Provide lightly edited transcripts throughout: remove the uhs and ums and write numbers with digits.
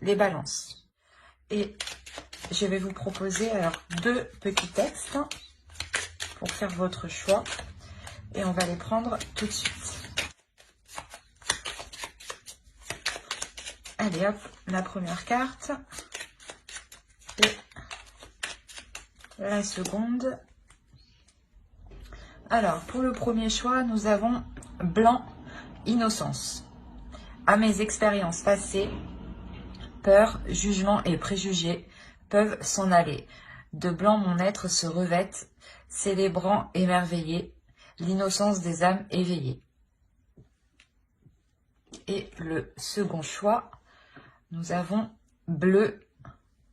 les balances. Et je vais vous proposer alors 2 petits textes pour faire votre choix. Et on va les prendre tout de suite. Allez hop, la première carte. Et la seconde. Alors, pour le premier choix, nous avons blanc, innocence. À mes expériences passées, peur, jugement et préjugés peuvent s'en aller. De blanc mon être se revête, célébrant émerveillé l'innocence des âmes éveillées. Et le second choix, nous avons bleu,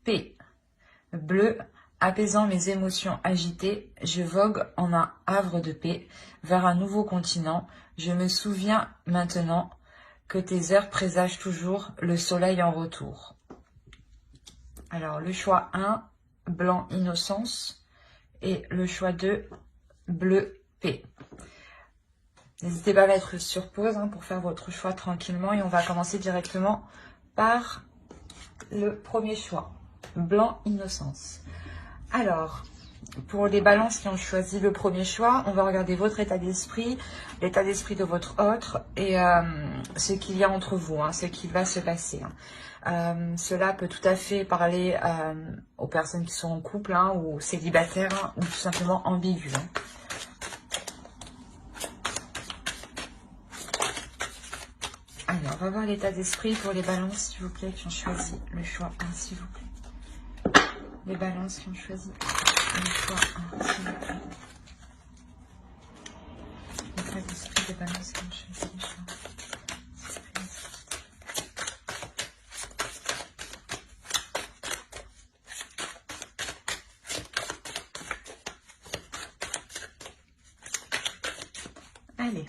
paix. Bleu, apaisant mes émotions agitées, je vogue en un havre de paix vers un nouveau continent. Je me souviens maintenant que tes heures présagent toujours le soleil en retour. Alors, le choix 1, blanc, innocence. Et le choix 2, bleu, paix. N'hésitez pas à mettre sur pause pour faire votre choix tranquillement. Et on va commencer directement par le premier choix, blanc, innocence. Alors, pour les balances qui ont choisi le premier choix, on va regarder votre état d'esprit, l'état d'esprit de votre autre et ce qu'il y a entre vous, ce qui va se passer. Cela peut tout à fait parler aux personnes qui sont en couple ou célibataires ou tout simplement ambigus. Alors, on va voir l'état d'esprit pour les balances, s'il vous plaît, qui ont choisi le choix 1, s'il vous plaît. Les balances qui ont choisi le choix 1, s'il vous plaît. L'état d'esprit des balances qui ont choisi le choix 1. Allez.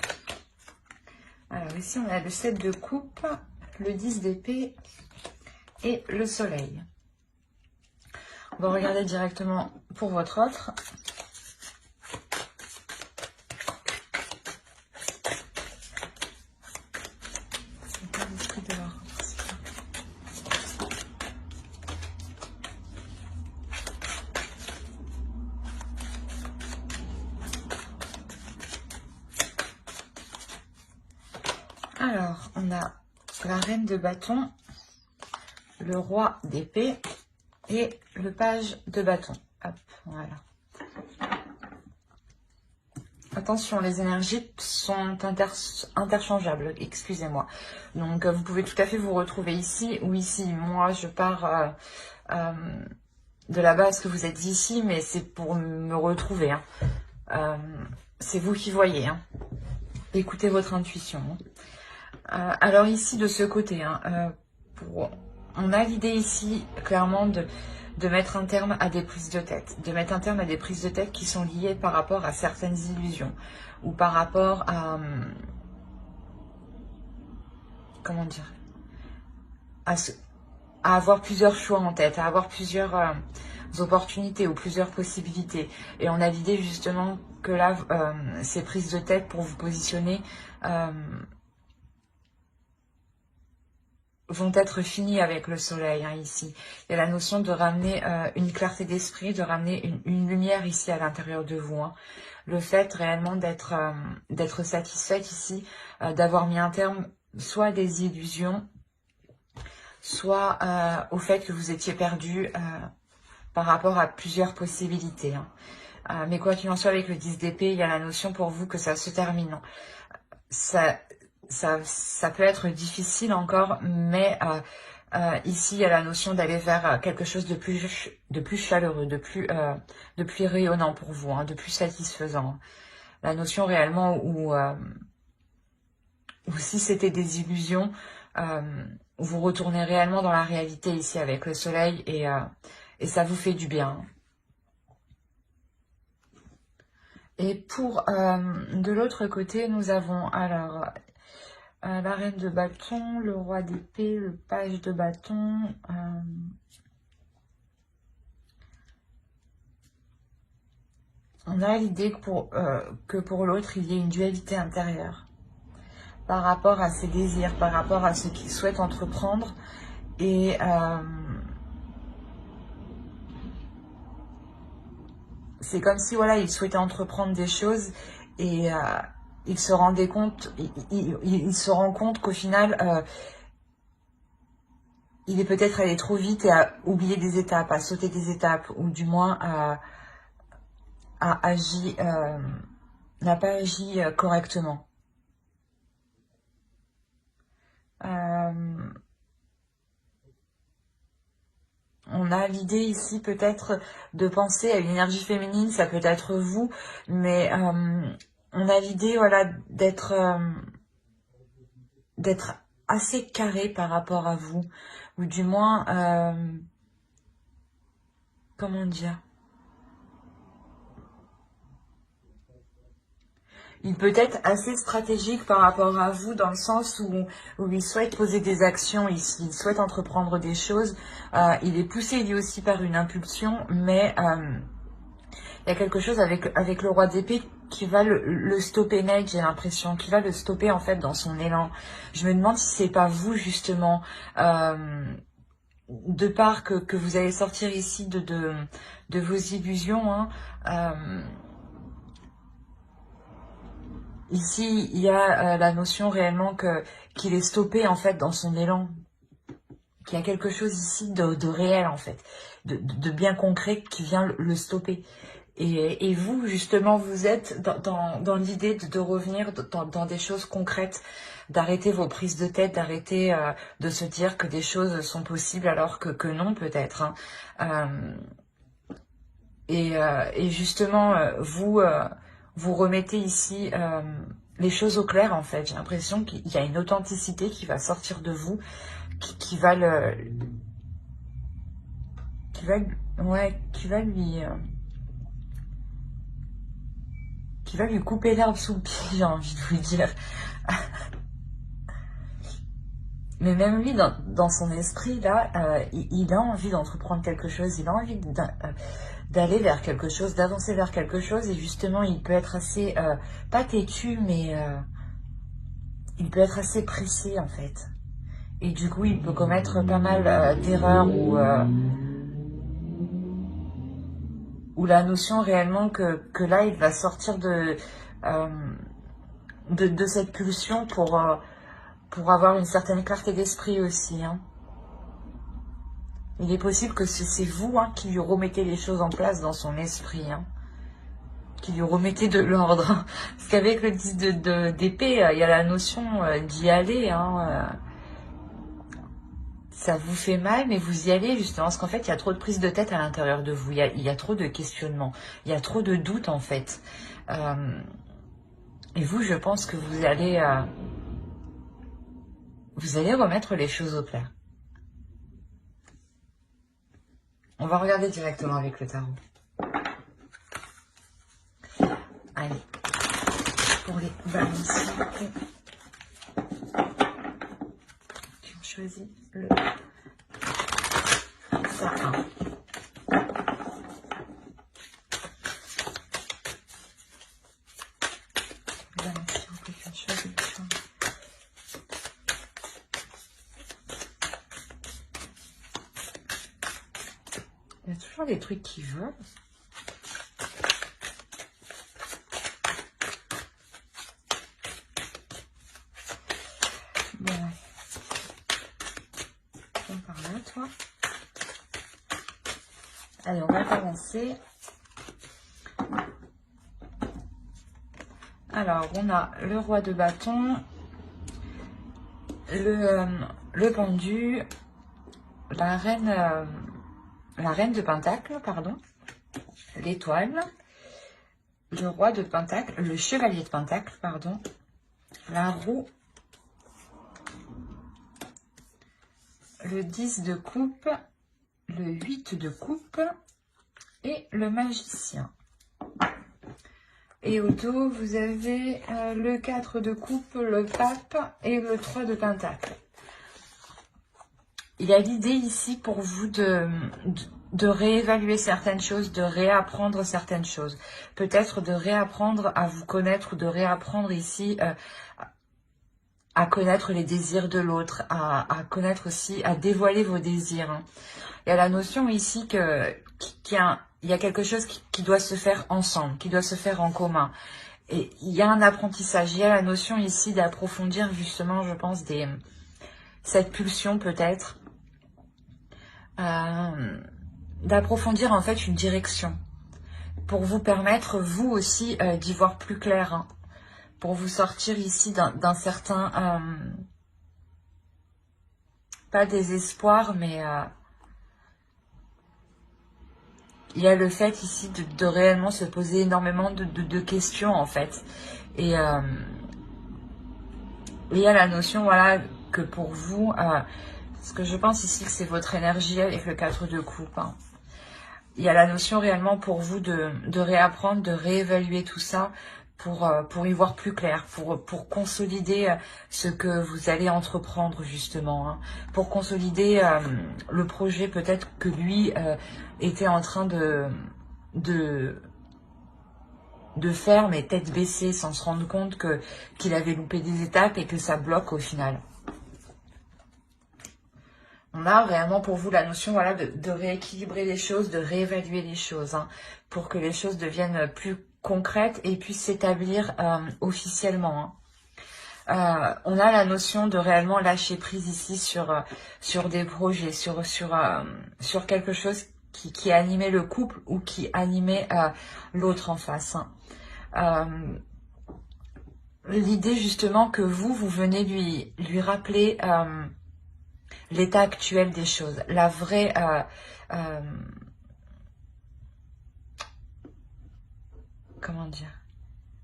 Alors ici, on a le 7 de coupe, le 10 d'épée et le soleil. On va regarder directement pour votre autre. Alors, on a la reine de bâton, le roi d'épée et le page de bâton. Hop, voilà. Attention, les énergies sont interchangeables, excusez-moi. Donc, vous pouvez tout à fait vous retrouver ici ou ici. Moi, je pars de la base que vous êtes ici, mais c'est pour me retrouver. C'est vous qui voyez. Écoutez votre intuition. Alors ici, de ce côté, on a l'idée ici, clairement, de mettre un terme à des prises de tête. De mettre un terme à des prises de tête qui sont liées par rapport à certaines illusions. Ou par rapport à... comment dire, à avoir plusieurs choix en tête, à avoir plusieurs opportunités ou plusieurs possibilités. Et on a l'idée justement que là, ces prises de tête pour vous positionner... vont être finies avec le soleil ici. Il y a la notion de ramener une clarté d'esprit, de ramener une lumière ici à l'intérieur de vous. Le fait réellement d'être satisfaite ici, d'avoir mis un terme soit à des illusions, soit au fait que vous étiez perdu par rapport à plusieurs possibilités. Mais quoi qu'il en soit, avec le 10 d'épée, il y a la notion pour vous que ça se termine. Ça peut être difficile encore, mais ici, il y a la notion d'aller vers quelque chose de plus chaleureux, de plus rayonnant pour vous, de plus satisfaisant. La notion réellement où si c'était des illusions, vous retournez réellement dans la réalité ici avec le soleil et ça vous fait du bien. Et pour de l'autre côté, nous avons alors... la reine de bâton, le roi d'épée, le page de bâton. On a l'idée que pour l'autre, il y ait une dualité intérieure par rapport à ses désirs, par rapport à ce qu'il souhaite entreprendre Et c'est comme si, voilà, il souhaitait entreprendre des choses et il se rendait compte, il se rend compte qu'au final, il est peut-être allé trop vite et a oublié des étapes, a sauté des étapes, ou du moins a agi, n'a pas agi correctement. On a l'idée ici peut-être de penser à une énergie féminine, ça peut être vous, mais on a l'idée, voilà, d'être assez carré par rapport à vous, ou du moins, comment dire, il peut être assez stratégique par rapport à vous dans le sens où il souhaite poser des actions, il souhaite entreprendre des choses, il est poussé lui aussi par une impulsion, mais il y a quelque chose avec le roi d'épée qui va le stopper net, j'ai l'impression, qui va le stopper en fait dans son élan. Je me demande si c'est pas vous justement, de part que vous allez sortir ici de vos illusions, hein. Ici, il y a la notion réellement qu'il est stoppé en fait dans son élan, qu'il y a quelque chose ici de réel en fait, de bien concret qui vient le stopper. Et vous, justement, vous êtes dans l'idée de revenir dans des choses concrètes, d'arrêter vos prises de tête, d'arrêter de se dire que des choses sont possibles alors que non, peut-être, hein. Et justement, vous remettez ici les choses au clair, en fait. J'ai l'impression qu'il y a une authenticité qui va sortir de vous, qui va qui va lui couper l'herbe sous le pied, j'ai envie de vous dire. Mais même lui, dans son esprit, là, il a envie d'entreprendre quelque chose, il a envie d'aller vers quelque chose, d'avancer vers quelque chose, et justement, il peut être assez, pas têtu, mais il peut être assez pressé, en fait. Et du coup, il peut commettre pas mal d'erreurs ou la notion réellement que là, il va sortir de cette pulsion pour avoir une certaine clarté d'esprit aussi, hein. Il est possible que c'est vous, hein, qui lui remettez les choses en place dans son esprit, hein, qui lui remettez de l'ordre. Parce qu'avec le 10 d'épée, il y a la notion d'y aller, hein. Ça vous fait mal, mais vous y allez justement, parce qu'en fait, il y a trop de prise de tête à l'intérieur de vous, il y a trop de questionnements, il y a trop de doutes en fait. Et vous, je pense que vous allez remettre les choses au clair. On va regarder directement avec le tarot. Allez, pour les balances qui ont choisi le ça 1. Il y a toujours des trucs qui volent. Bon. Viens par là, toi. Allez, on va commencer. Alors, on a le roi de bâton, le pendu, la reine de pentacle, pardon, l'étoile, le roi de pentacle, le chevalier de pentacle, pardon, la roue, le 10 de coupe, le 8 de coupe et le magicien. Et au dos, vous avez le 4 de coupe, le pape et le 3 de pentacle. Il y a l'idée ici pour vous de réévaluer certaines choses, de réapprendre certaines choses. Peut-être de réapprendre à vous connaître ou de réapprendre ici à connaître les désirs de l'autre, à connaître aussi, à dévoiler vos désirs. Hein. Il y a la notion ici il y a quelque chose qui doit se faire ensemble, qui doit se faire en commun. Et il y a un apprentissage, il y a la notion ici d'approfondir justement, je pense, cette pulsion peut-être, d'approfondir en fait une direction, pour vous permettre, vous aussi, d'y voir plus clair, hein, pour vous sortir ici d'un certain, pas désespoir, mais il y a le fait ici de réellement se poser énormément de questions en fait. Et il y a la notion, voilà, que pour vous, ce que je pense ici que c'est votre énergie avec le 4 de coupe. Hein. Il y a la notion réellement pour vous de réapprendre, de réévaluer tout ça pour y voir plus clair, pour consolider ce que vous allez entreprendre justement, hein, pour consolider le projet peut-être que lui était en train de faire, mais tête baissée, sans se rendre compte qu'il avait loupé des étapes et que ça bloque au final. On a réellement pour vous la notion, voilà, de rééquilibrer les choses, de réévaluer les choses, hein, pour que les choses deviennent plus concrètes et puissent s'établir officiellement. Hein. On a la notion de réellement lâcher prise ici sur des projets, sur quelque chose qui animait le couple ou qui animait l'autre en face. Hein. L'idée justement que vous venez lui rappeler l'état actuel des choses, la vraie comment dire,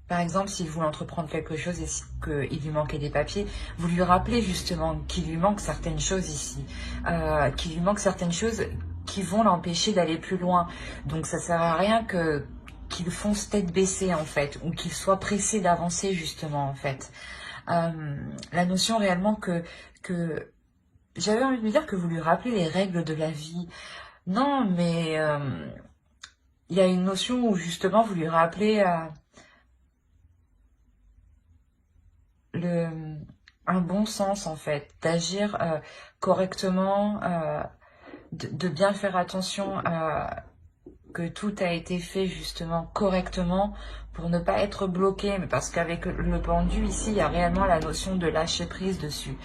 par exemple, s'il voulait entreprendre quelque chose et qu'il lui manquait des papiers, vous lui rappelez justement qu'il lui manque certaines choses ici, qu'il lui manque certaines choses qui vont l'empêcher d'aller plus loin. Donc ça sert à rien qu'il fonce tête baissée en fait, ou qu'il soit pressé d'avancer justement en fait. La notion réellement que j'avais envie de lui dire que vous lui rappelez les règles de la vie. Non, mais il y a une notion où justement vous lui rappelez un bon sens en fait, d'agir correctement, de bien faire attention que tout a été fait justement correctement pour ne pas être bloqué, mais parce qu'avec le pendu ici, il y a réellement la notion de lâcher prise dessus,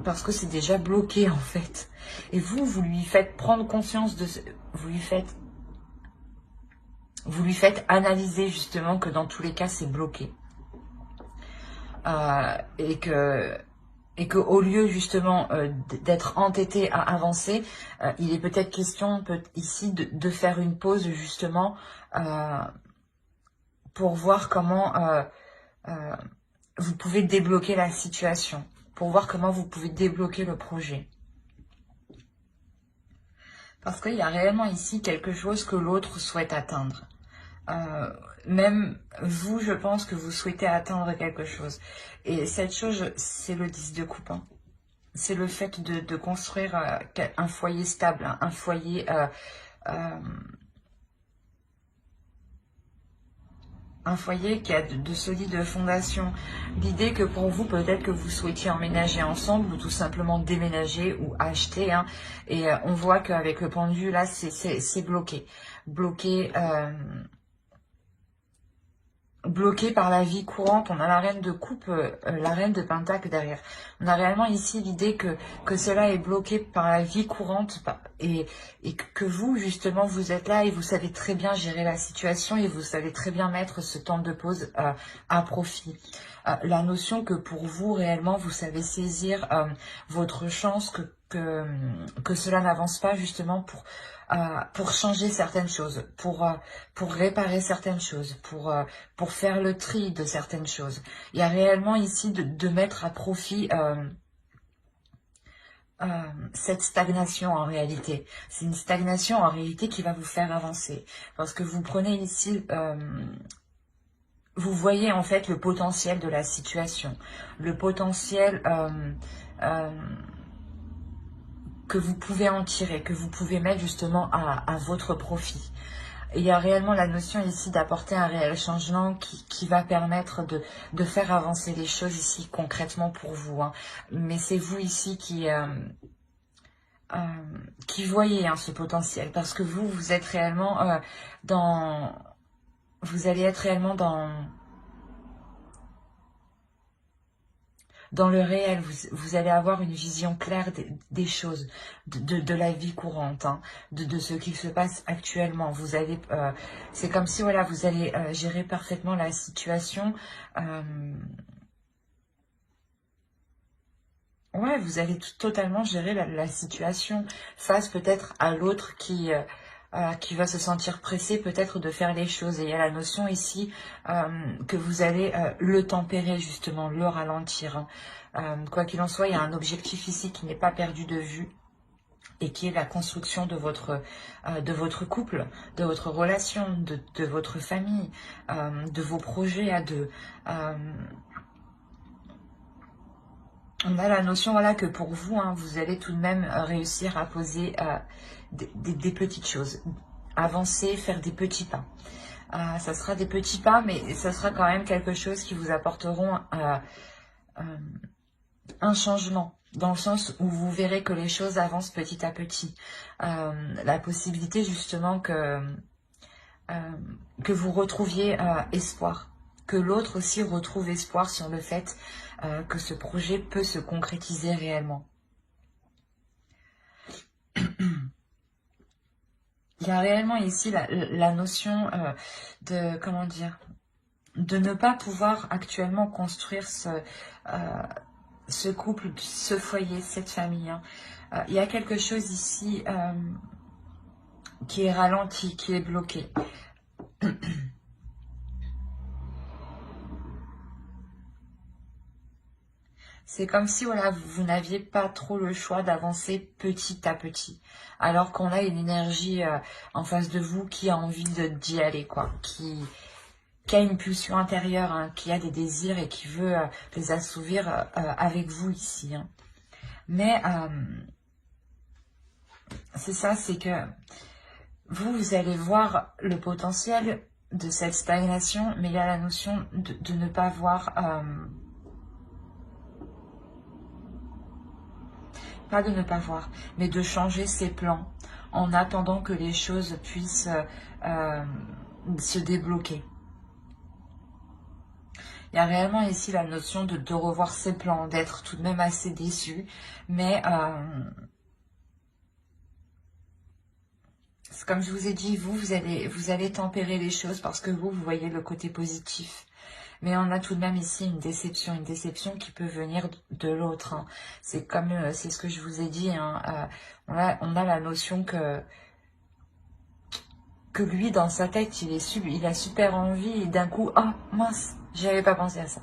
parce que c'est déjà bloqué en fait. Et vous lui faites prendre conscience de vous lui faites analyser justement que dans tous les cas c'est bloqué, et que au lieu justement d'être entêté à avancer, il est peut-être question ici de faire une pause justement pour voir comment vous pouvez débloquer la situation, pour voir comment vous pouvez débloquer le projet. Parce qu'il y a réellement ici quelque chose que l'autre souhaite atteindre. Même vous, je pense que vous souhaitez atteindre quelque chose. Et cette chose, c'est le 10 de coupe. Hein. C'est le fait de construire un foyer stable, un foyer qui a de solides fondations. L'idée que pour vous, peut-être que vous souhaitiez emménager ensemble ou tout simplement déménager ou acheter. Hein, et on voit qu'avec le pendu, là, c'est bloqué. Bloqué par la vie courante. On a la reine de coupe, la reine de pentacle derrière. On a réellement ici l'idée que cela est bloqué par la vie courante et que vous, justement, vous êtes là et vous savez très bien gérer la situation et vous savez très bien mettre ce temps de pause à profit. La notion que pour vous, réellement, vous savez saisir votre chance, que cela n'avance pas justement pour changer certaines choses, pour réparer certaines choses, pour faire le tri de certaines choses. Il y a réellement ici de mettre à profit cette stagnation en réalité. C'est une stagnation en réalité qui va vous faire avancer. Parce que vous prenez ici... vous voyez en fait le potentiel de la situation, le potentiel que vous pouvez en tirer, que vous pouvez mettre justement à votre profit. il y a réellement la notion ici d'apporter un réel changement qui va permettre de faire avancer les choses ici concrètement pour vous, hein. Mais c'est vous ici qui voyez, hein, ce potentiel, parce que vous êtes réellement vous allez être réellement dans le réel, vous allez avoir une vision claire des choses, de la vie courante, hein, de ce qui se passe actuellement. Vous allez, c'est comme si, voilà, vous allez gérer parfaitement la situation. Ouais, vous allez totalement gérer la situation face peut-être à l'autre qui va se sentir pressé peut-être de faire les choses. Et il y a la notion ici que vous allez le tempérer justement, le ralentir, hein. Quoi qu'il en soit, il y a un objectif ici qui n'est pas perdu de vue et qui est la construction de votre couple, de votre relation, de votre famille, de vos projets à deux. On a la notion, voilà, que pour vous, hein, vous allez tout de même réussir à poser des petites choses, avancer, faire des petits pas. Ça sera des petits pas, mais ça sera quand même quelque chose qui vous apporteront un changement, dans le sens où vous verrez que les choses avancent petit à petit. La possibilité justement que vous retrouviez espoir, que l'autre aussi retrouve espoir sur le fait que ce projet peut se concrétiser réellement. Il y a réellement ici la notion de, comment dire, de ne pas pouvoir actuellement construire ce couple, ce foyer, cette famille, hein. Il y a quelque chose ici qui est ralenti, qui est bloqué. C'est comme si, voilà, vous n'aviez pas trop le choix d'avancer petit à petit. Alors qu'on a une énergie en face de vous qui a envie d'y aller, quoi. Qui a une pulsion intérieure, hein, qui a des désirs et qui veut les assouvir avec vous ici, hein. Mais c'est ça, c'est que vous allez voir le potentiel de cette stagnation, mais il y a la notion de ne pas voir... pas de ne pas voir, mais de changer ses plans en attendant que les choses puissent se débloquer. Il y a réellement ici la notion de revoir ses plans, d'être tout de même assez déçu, mais comme je vous ai dit, vous allez tempérer les choses parce que vous voyez le côté positif. Mais on a tout de même ici une déception qui peut venir de l'autre, hein. C'est comme, c'est ce que je vous ai dit, hein, on a la notion que lui, dans sa tête, il a super envie et d'un coup, ah mince, j'avais pas pensé à ça.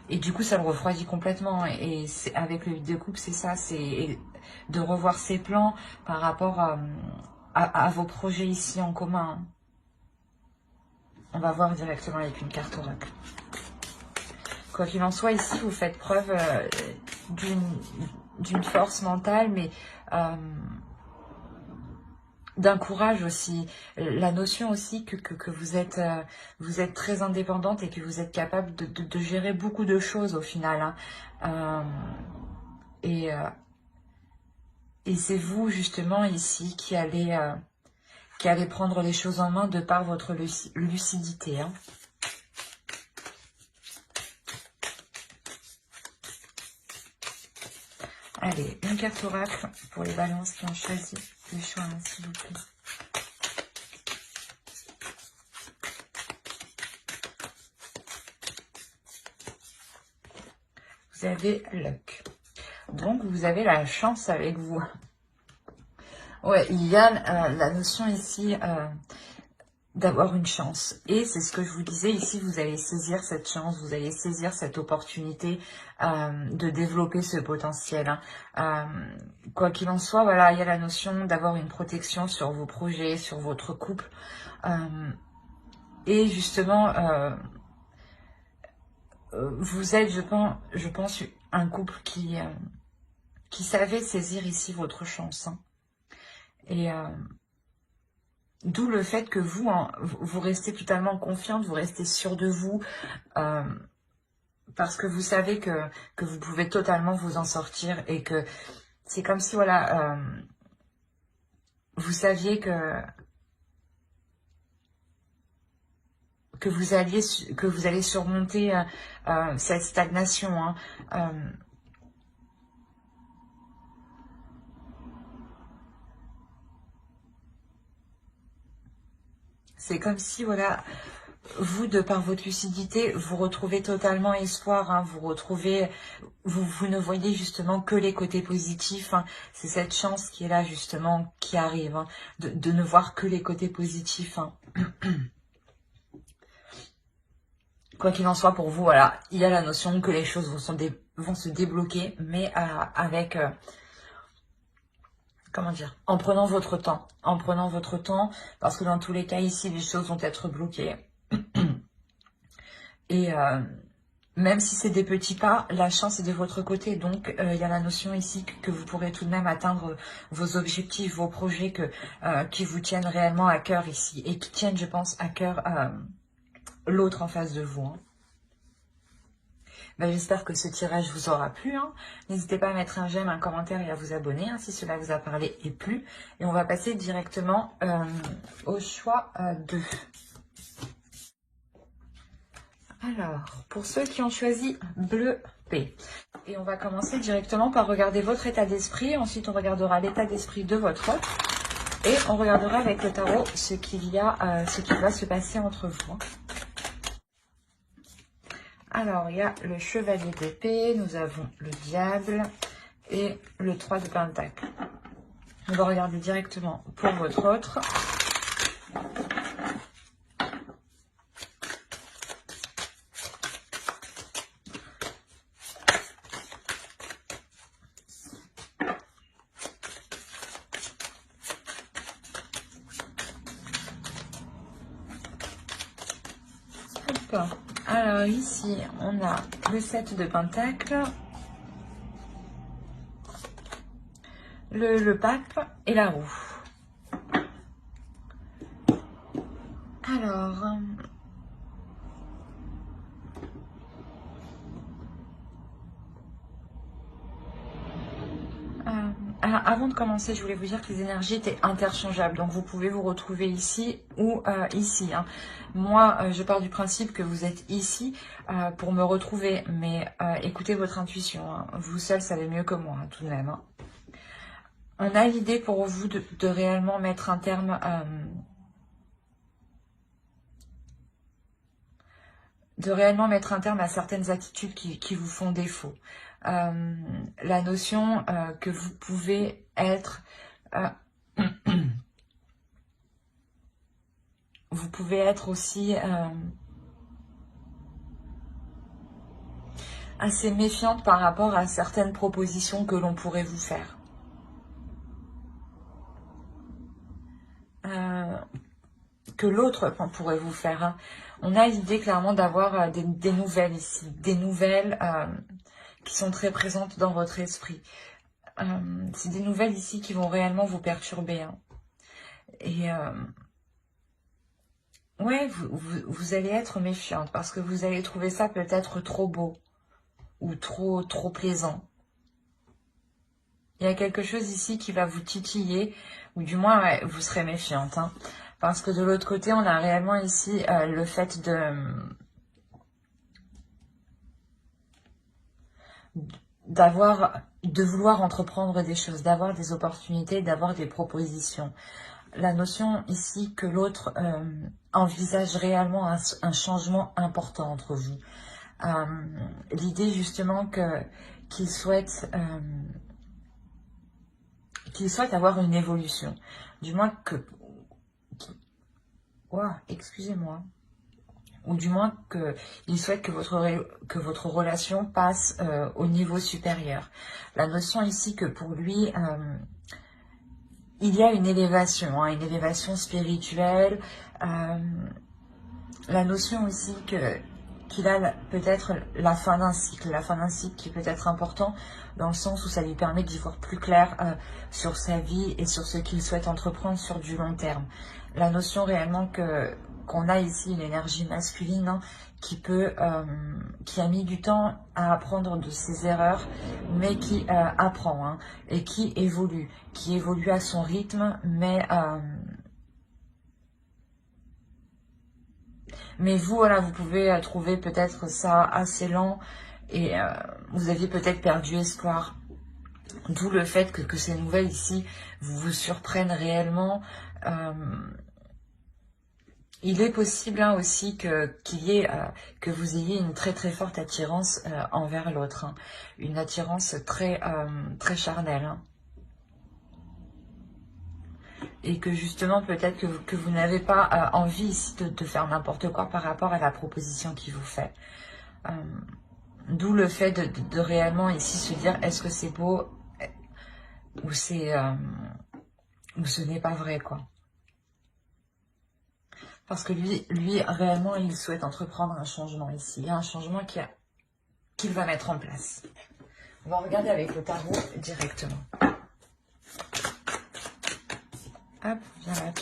Et du coup, ça le refroidit complètement. Et avec le 8 de coupe, c'est ça, c'est de revoir ses plans par rapport à vos projets ici en commun. On va voir directement avec une carte oracle. Quoi qu'il en soit, ici, vous faites preuve d'une force mentale, mais d'un courage aussi. La notion aussi que vous êtes très indépendante et que vous êtes capable de gérer beaucoup de choses au final, hein. Et c'est vous, justement, ici, qui allez prendre les choses en main de par votre lucidité, hein. Allez, une carte oracle pour les balances qui ont choisi le choix, hein, s'il vous plaît. Vous avez luck. Donc, vous avez la chance avec vous. Ouais, il y a la notion ici d'avoir une chance. Et c'est ce que je vous disais, ici, vous allez saisir cette chance, vous allez saisir cette opportunité de développer ce potentiel, hein. Quoi qu'il en soit, voilà, il y a la notion d'avoir une protection sur vos projets, sur votre couple. Et justement, vous êtes, je pense, un couple qui savait saisir ici votre chance, hein. Et D'où le fait que vous, hein, vous restez totalement confiante, vous restez sûre de vous, parce que vous savez que vous pouvez totalement vous en sortir et que c'est comme si, voilà, vous saviez que vous allez surmonter cette stagnation, hein. C'est comme si, voilà, vous, de par votre lucidité, vous retrouvez totalement espoir, hein, vous ne voyez justement que les côtés positifs, hein. C'est cette chance qui est là, justement, qui arrive, hein, de ne voir que les côtés positifs, hein. Quoi qu'il en soit, pour vous, voilà, il y a la notion que les choses vont se débloquer, mais avec... comment dire, en prenant votre temps, parce que dans tous les cas ici, les choses vont être bloquées. Et même si c'est des petits pas, la chance est de votre côté. Donc, il y a la notion ici que vous pourrez tout de même atteindre vos objectifs, vos projets qui vous tiennent réellement à cœur ici. Et qui tiennent, je pense, à cœur l'autre en face de vous, hein. Ben, j'espère que ce tirage vous aura plu, hein. N'hésitez pas à mettre un j'aime, un commentaire et à vous abonner, hein, si cela vous a parlé et plu. Et on va passer directement au choix 2. Alors, pour ceux qui ont choisi bleu P. Et on va commencer directement par regarder votre état d'esprit. Ensuite, on regardera l'état d'esprit de votre autre. Et on regardera avec le tarot ce qui va se passer entre vous, hein. Alors, il y a le chevalier d'épée, nous avons le diable et le 3 de pentacle. On va regarder directement pour votre autre. Hop. Alors ici, on a le 7 de pentacle, le pape et la roue. Alors, avant de commencer, je voulais vous dire que les énergies étaient interchangeables. Donc, vous pouvez vous retrouver ici ou ici, hein. Moi, je pars du principe que vous êtes ici pour me retrouver. Mais écoutez votre intuition, hein. Vous seul savez mieux que moi, hein, tout de même, hein. On a l'idée pour vous de réellement mettre un terme... à certaines attitudes qui vous font défaut. La notion que vous pouvez être... vous pouvez être aussi assez méfiante par rapport à certaines propositions que l'on pourrait vous faire. Que l'autre pourrait vous faire, hein. On a l'idée clairement d'avoir des nouvelles ici, des nouvelles qui sont très présentes dans votre esprit. C'est des nouvelles ici qui vont réellement vous perturber, hein. Et ouais, vous allez être méfiante parce que vous allez trouver ça peut-être trop beau ou trop plaisant. Il y a quelque chose ici qui va vous titiller, ou du moins ouais, vous serez méfiante, hein. Parce que de l'autre côté, on a réellement ici le fait de vouloir entreprendre des choses, d'avoir des opportunités, d'avoir des propositions. La notion ici que l'autre envisage réellement un changement important entre vous. L'idée justement qu'il souhaite avoir une évolution. Du moins excusez-moi. Ou du moins qu'il souhaite que votre relation passe au niveau supérieur. La notion ici que pour lui, il y a une élévation, hein, une élévation spirituelle. La notion aussi qu'il a peut-être la fin d'un cycle. La fin d'un cycle qui peut être important dans le sens où ça lui permet d'y voir plus clair sur sa vie et sur ce qu'il souhaite entreprendre sur du long terme. La notion réellement qu'on a ici une énergie masculine hein, qui a mis du temps à apprendre de ses erreurs, mais qui apprend hein, et qui évolue à son rythme, mais vous, voilà, vous pouvez trouver peut-être ça assez lent et vous aviez peut-être perdu espoir. D'où le fait que ces nouvelles ici vous surprennent réellement. Il est possible hein, aussi que vous ayez une très très forte attirance envers l'autre. Hein. Une attirance très, très charnelle. Hein. Et que justement peut-être que vous n'avez pas envie ici de faire n'importe quoi par rapport à la proposition qu'il vous fait. D'où le fait de réellement ici se dire est-ce que c'est beau ou c'est ou ce n'est pas vrai quoi. Parce que lui réellement il souhaite entreprendre un changement ici. Il y a un changement qu'il va mettre en place. On va regarder avec le tarot directement. Hop, viens là.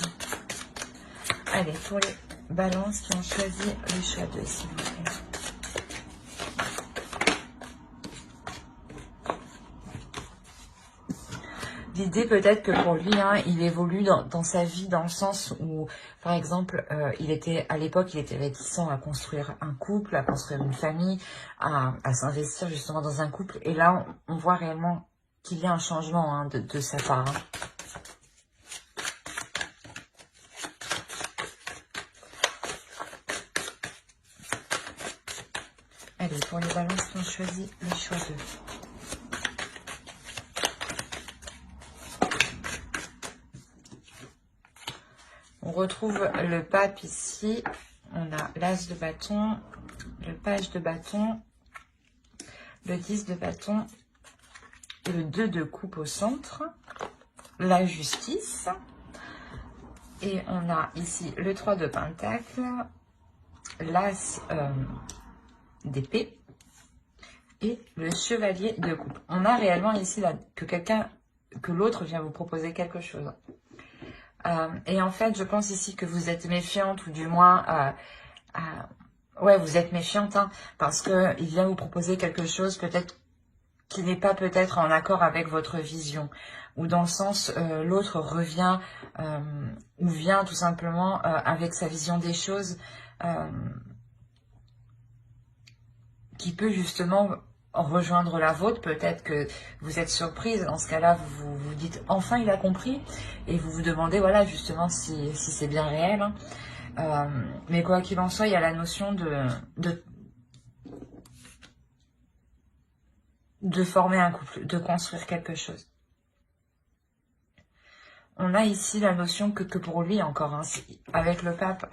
Allez, pour les balances qui ont choisi le choix 2, s'il vous plaît. L'idée peut-être que pour lui, hein, il évolue dans sa vie dans le sens où, par exemple, à l'époque, il était réticent à construire un couple, à construire une famille, à s'investir justement dans un couple. Et là, on voit réellement qu'il y a un changement hein, de sa part. Hein. Allez, pour les balances qui ont choisi le choix 2. On retrouve le pape ici. On a l'as de bâton, le page de bâton, le 10 de bâton et le 2 de coupe au centre. La justice. Et on a ici le 3 de pentacle, l'as d'épée et le chevalier de coupe. On a réellement ici là, que l'autre vient vous proposer quelque chose. Et en fait, je pense ici que vous êtes méfiante ou du moins, ouais, vous êtes méfiante hein, parce que il vient vous proposer quelque chose peut-être qui n'est pas peut-être en accord avec votre vision ou dans le sens l'autre revient ou vient tout simplement avec sa vision des choses. Qui peut justement rejoindre la vôtre. Peut-être que vous êtes surprise. Dans ce cas-là, vous vous dites « enfin, il a compris » et vous vous demandez, voilà, justement, si c'est bien réel. Hein. Mais quoi qu'il en soit, il y a la notion de former un couple, de construire quelque chose. On a ici la notion que pour lui, encore, hein, avec le pape,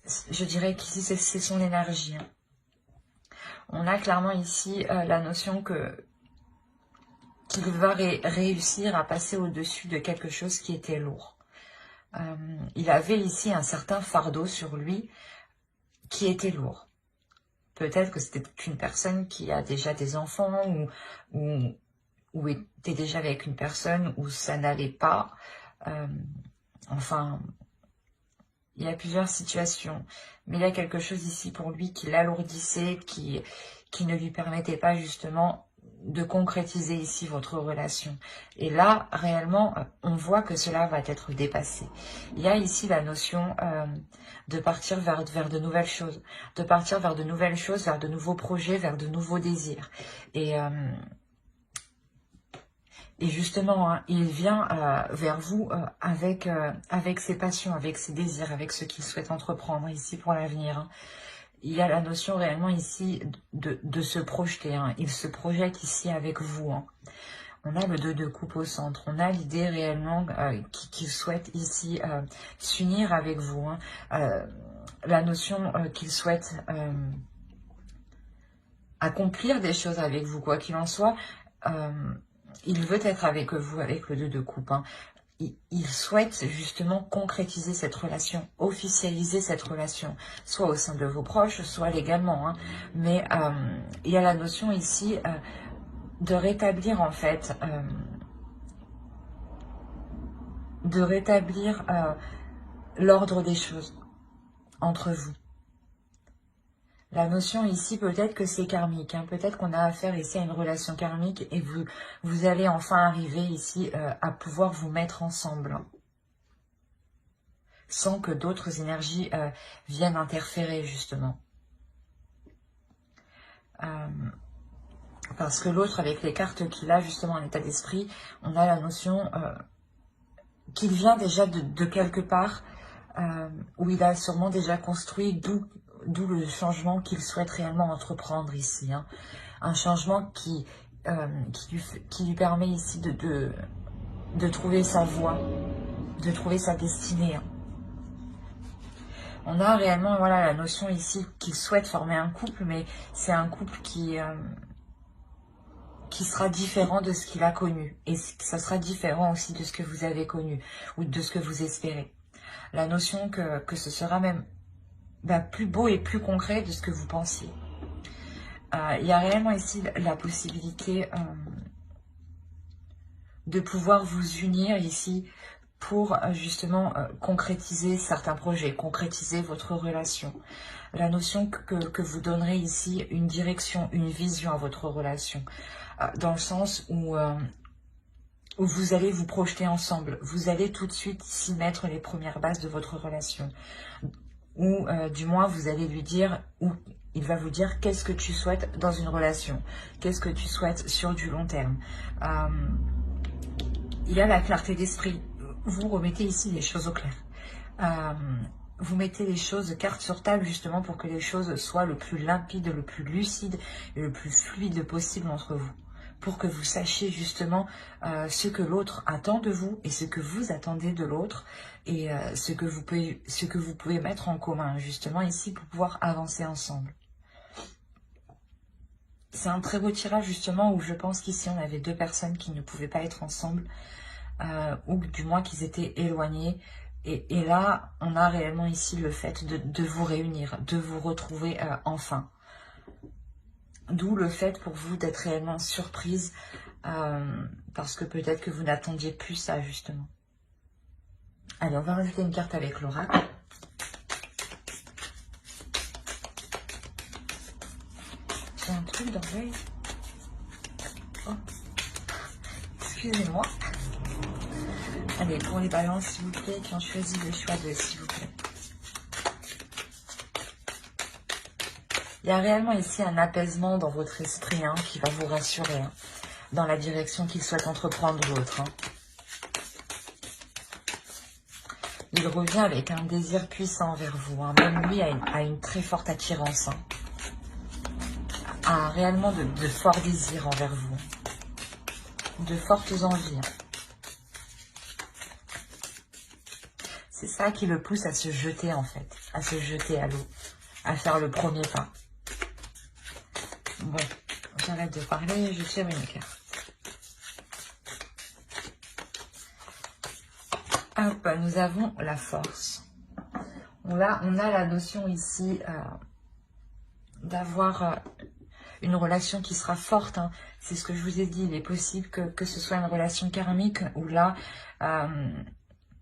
je dirais qu'ici, c'est son énergie. Hein. On a clairement ici la notion qu'il va réussir à passer au-dessus de quelque chose qui était lourd. Il avait ici un certain fardeau sur lui qui était lourd. Peut-être que c'était une personne qui a déjà des enfants ou était déjà avec une personne où ça n'allait pas. Enfin, il y a plusieurs situations. Mais il y a quelque chose ici pour lui qui l'alourdissait, qui ne lui permettait pas justement de concrétiser ici votre relation. Et là, réellement, on voit que cela va être dépassé. Il y a ici la notion de partir vers de nouvelles choses, de partir vers de nouvelles choses, vers de nouveaux projets, vers de nouveaux désirs. Et justement, hein, il vient vers vous avec ses passions, avec ses désirs, avec ce qu'il souhaite entreprendre ici pour l'avenir. Hein. Il y a la notion réellement ici de se projeter. Hein. Il se projette ici avec vous. Hein. On a le 2 de coupe au centre. On a l'idée réellement qu'il souhaite ici s'unir avec vous. Hein. La notion qu'il souhaite accomplir des choses avec vous, quoi qu'il en soit. Il veut être avec vous, avec le 2 de coupe. Hein. il souhaite justement concrétiser cette relation, officialiser cette relation, soit au sein de vos proches, soit légalement. Hein. Mais il y a la notion ici de rétablir en fait, l'ordre des choses entre vous. La notion ici, peut-être que c'est karmique, hein. Peut-être qu'on a affaire ici à une relation karmique et vous allez enfin arriver ici à pouvoir vous mettre ensemble. Sans que d'autres énergies viennent interférer, justement. Parce que l'autre, avec les cartes qu'il a, justement, en état d'esprit, on a la notion qu'il vient déjà de quelque part, où il a sûrement déjà construit, d'où le changement qu'il souhaite réellement entreprendre ici. Hein. Un changement qui lui permet ici de trouver sa voie, de trouver sa destinée. Hein. On a réellement voilà, la notion ici qu'il souhaite former un couple, mais c'est un couple qui sera différent de ce qu'il a connu. Et ça sera différent aussi de ce que vous avez connu, ou de ce que vous espérez. La notion que ce sera même plus beau et plus concret de ce que vous pensiez. Il y a réellement ici la possibilité de pouvoir vous unir ici pour justement concrétiser certains projets, concrétiser votre relation. La notion que vous donnerez ici une direction, une vision à votre relation, dans le sens où vous allez vous projeter ensemble, vous allez tout de suite ici mettre les premières bases de votre relation, ou du moins vous allez lui dire, ou il va vous dire qu'est-ce que tu souhaites dans une relation, qu'est-ce que tu souhaites sur du long terme. Il y a la clarté d'esprit. Vous remettez ici les choses au clair. Vous mettez les choses carte sur table justement pour que les choses soient le plus limpide, le plus lucide et le plus fluide possible entre vous. Pour que vous sachiez justement ce que l'autre attend de vous et ce que vous attendez de l'autre et ce que vous pouvez mettre en commun justement ici pour pouvoir avancer ensemble. C'est un très beau tirage justement où je pense qu'ici on avait deux personnes qui ne pouvaient pas être ensemble. Ou du moins qu'ils étaient éloignés. Et là, on a réellement ici le fait de vous réunir, de vous retrouver enfin. D'où le fait pour vous d'être réellement surprise, parce que peut-être que vous n'attendiez plus ça, justement. Allez, on va rajouter une carte avec l'oracle. J'ai un truc dans l'œil. Oh. Excusez-moi. Allez, pour les balances, s'il vous plaît, qui ont choisi le choix de s'il vous plaît. Il y a réellement ici un apaisement dans votre esprit hein, qui va vous rassurer hein, dans la direction qu'il souhaite entreprendre l'autre. Hein. Il revient avec un désir puissant envers vous. Hein. Même lui a une très forte attirance. Hein. A réellement de forts désirs envers vous. De fortes envies. Hein. C'est ça qui le pousse à se jeter en fait. À se jeter à l'eau. À faire le premier pas. Bon, j'arrête de parler, je tire une carte. Hop, nous avons la force. On a la notion ici d'avoir une relation qui sera forte. Hein. C'est ce que je vous ai dit, il est possible que ce soit une relation karmique où là,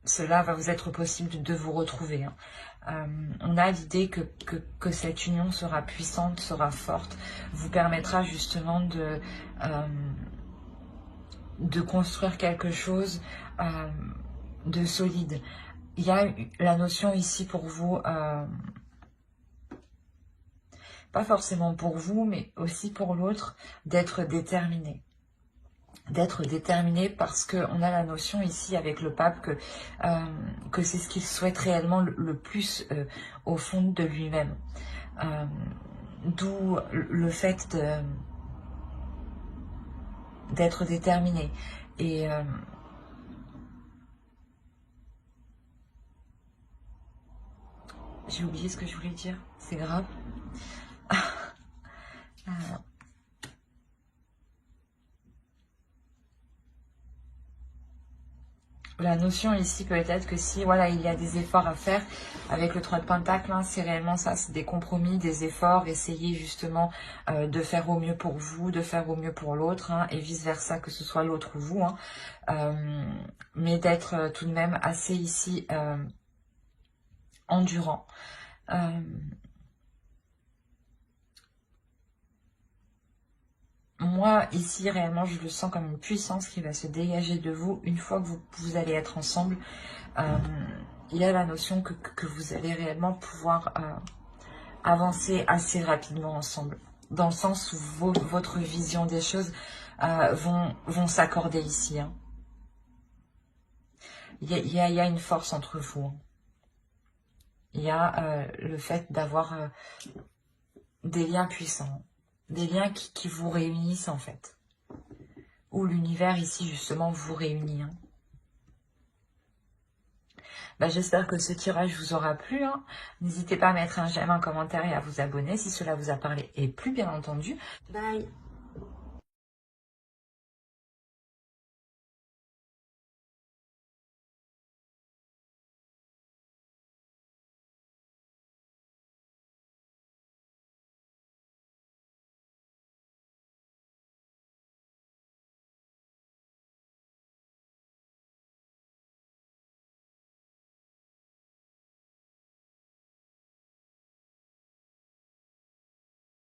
cela va vous être possible de vous retrouver. Hein. On a l'idée que cette union sera puissante, sera forte, vous permettra justement de construire quelque chose de solide. Il y a la notion ici pour vous, pas forcément pour vous, mais aussi pour l'autre, d'être déterminé. D'être déterminé parce qu'on a la notion ici avec le pape que c'est ce qu'il souhaite réellement le plus au fond de lui-même. D'où le fait d'être déterminé. Et j'ai oublié ce que je voulais dire, c'est grave. La notion ici peut-être que si voilà il y a des efforts à faire avec le 3 de Pentacle, hein, c'est réellement ça, c'est des compromis, des efforts, essayer justement de faire au mieux pour vous, de faire au mieux pour l'autre, hein, et vice versa, que ce soit l'autre ou vous, hein, mais d'être tout de même assez ici endurant. Moi, ici, réellement, je le sens comme une puissance qui va se dégager de vous une fois que vous allez être ensemble. Il y a la notion que vous allez réellement pouvoir avancer assez rapidement ensemble. Dans le sens où votre vision des choses vont s'accorder ici. Hein. Il y a une force entre vous. Hein. Il y a le fait d'avoir des liens puissants. Des liens qui vous réunissent en fait. Où l'univers ici justement vous réunit. Hein. Bah, j'espère que ce tirage vous aura plu. Hein. N'hésitez pas à mettre un j'aime, un commentaire et à vous abonner si cela vous a parlé et plu bien entendu. Bye.